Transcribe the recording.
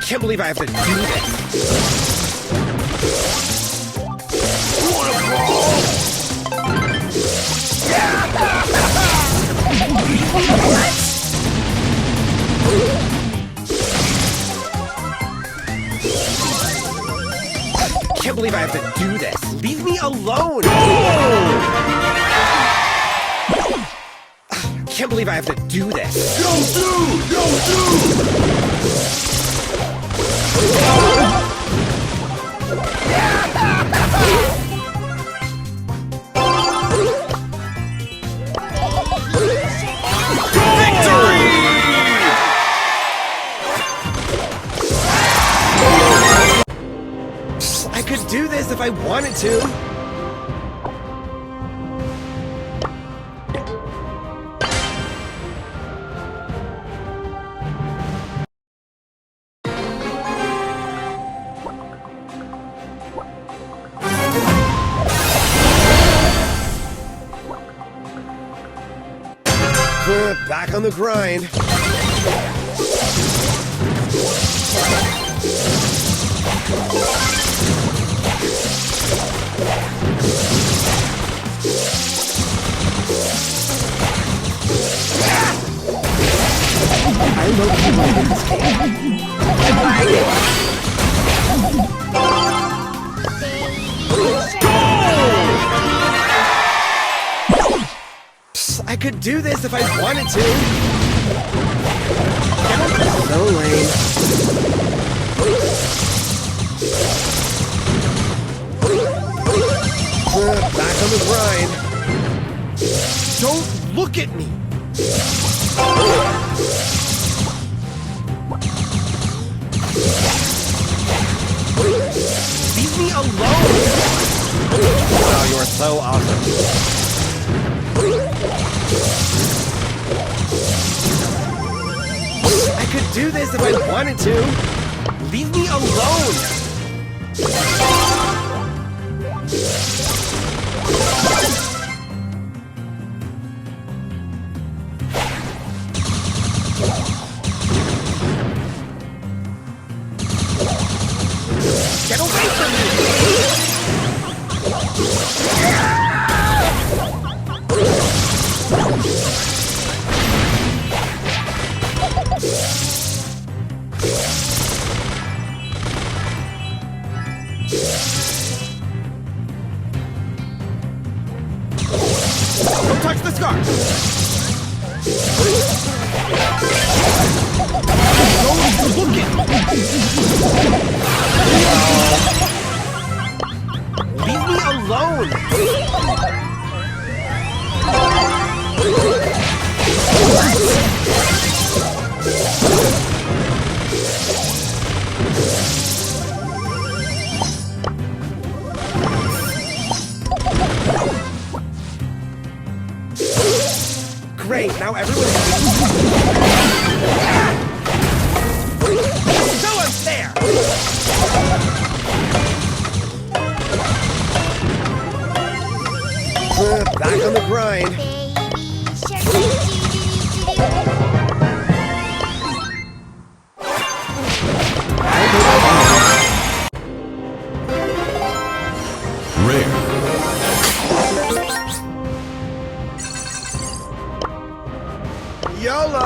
Can't believe I have to do this. Wanna brawl? Can't believe I have to do this. Leave me alone. Can't believe I have to do this. Don't do! I could do this if I wanted to. Back on the grind. I know you like this game. I like it. I could do this if I wanted to. So lame. Back on the grind. Don't look at me. Leave me alone. Wow, you are so awesome. I could do this if I wanted to. Leave me alone. Get away from me. Don't touch the scar! Don't look at me! Leave me alone! Great, now everyone so unfair! Back on the grind. Rare. YOLO!